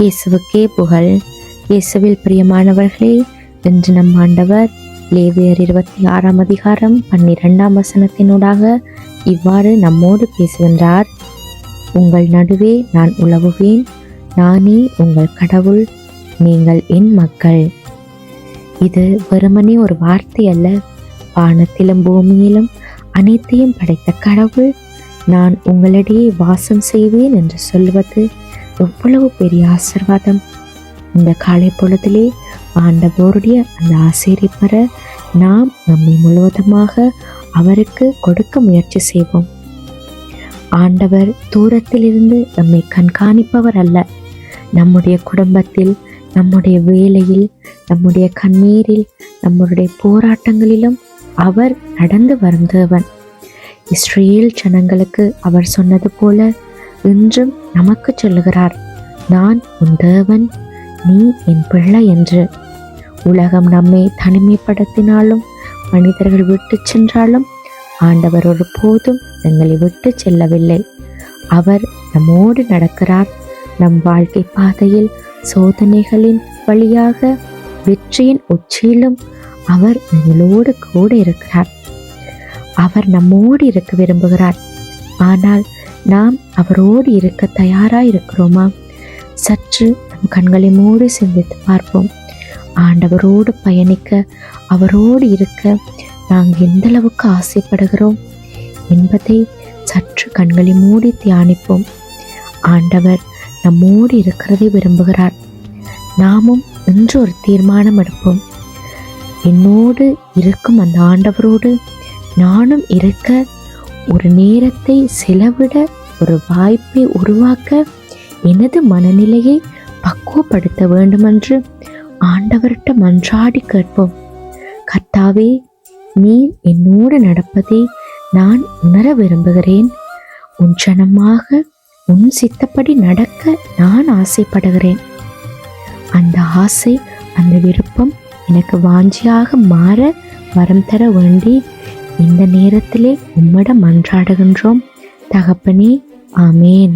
இயேசுவுக்கே புகழ். இயேசுவில் பிரியமானவர்களே, இன்று நம் ஆண்டவர் லேவியர் 26 அதிகாரம் 12 வசனத்தினூடாக இவ்வாறு நம்மோடு பேசுகின்றார். உங்கள் நடுவே நான் உலவுவேன், நானே உங்கள் கடவுள், நீங்கள் என் மக்கள். இது வெறுமனே ஒரு வார்த்தை அல்ல. வானத்திலும் பூமியிலும் அனைத்தையும் படைத்த கடவுள் நான் உங்களிடையே வாசம் செய்வேன் என்று சொல்வது எவ்வளவு பெரிய ஆசீர்வாதம். இந்த காலை பொழுதிலே ஆண்டவருடைய அந்த ஆசீரை பெற நாம் நம்மை முழுவதுமாக அவருக்கு கொடுக்க முயற்சி செய்வோம். ஆண்டவர் தூரத்தில் இருந்து நம்மை கண்காணிப்பவர் அல்ல. நம்முடைய குடும்பத்தில், நம்முடைய வேலையில், நம்முடைய கண்ணீரில், நம்முடைய போராட்டங்களிலும் அவர் நடந்து வரும் தேவன். இஸ்ரேல் ஜனங்களுக்கு அவர் சொன்னது போல இன்றும் நமக்கு சொல்லுகிறார், நான் உன் தேவன், நீ என் பிள்ளை என்று. உலகம் நம்மை தனிமைப்படுத்தினாலும், மனிதர்கள் விட்டு சென்றாலும் ஆண்டவர் ஒரு போதும் எங்களை விட்டு செல்லவில்லை. அவர் நம்மோடு நடக்கிறார். நம் வாழ்க்கை பாதையில் சோதனைகளின் வழியாக வெற்றியின் உச்சியிலும் அவர் எங்களோடு கூட இருக்கிறார். அவர் நம்மோடு இருக்க விரும்புகிறார். ஆனால் நாம் அவரோடு இருக்க தயாராக இருக்கிறோமா? சற்று நம் கண்களை மூடி சிந்தித்து பார்ப்போம். ஆண்டவரோடு பயணிக்க, அவரோடு இருக்க நாங்கள் எந்த அளவுக்கு ஆசைப்படுகிறோம் என்பதை சற்று கண்களை மூடி தியானிப்போம். ஆண்டவர் நம்மோடு இருக்கிறதை விரும்புகிறார். நாமும் இன்று ஒரு தீர்மானம் எடுப்போம். என்னோடு இருக்கும் அந்த ஆண்டவரோடு நானும் இருக்க ஒரு நேரத்தை செலவிட, ஒரு வாய்ப்பை உருவாக்க எனது மனநிலையை பக்குவப்படுத்த வேண்டுமென்று ஆண்டவர்கிட்ட மன்றாடி கேட்போம். கர்த்தாவே, நீர் என்னோடு நடப்பதை நான் உணர விரும்புகிறேன். உன் ஜனமாக உன் சித்தப்படி நடக்க நான் ஆசைப்படுகிறேன். அந்த ஆசை, அந்த விருப்பம் எனக்கு வாஞ்சியாக மாற வரம் தர வேண்டி இந்த நேரத்திலே உம்மிடம் மன்றாடுகின்றோம் தகப்பனே. ஆமேன்.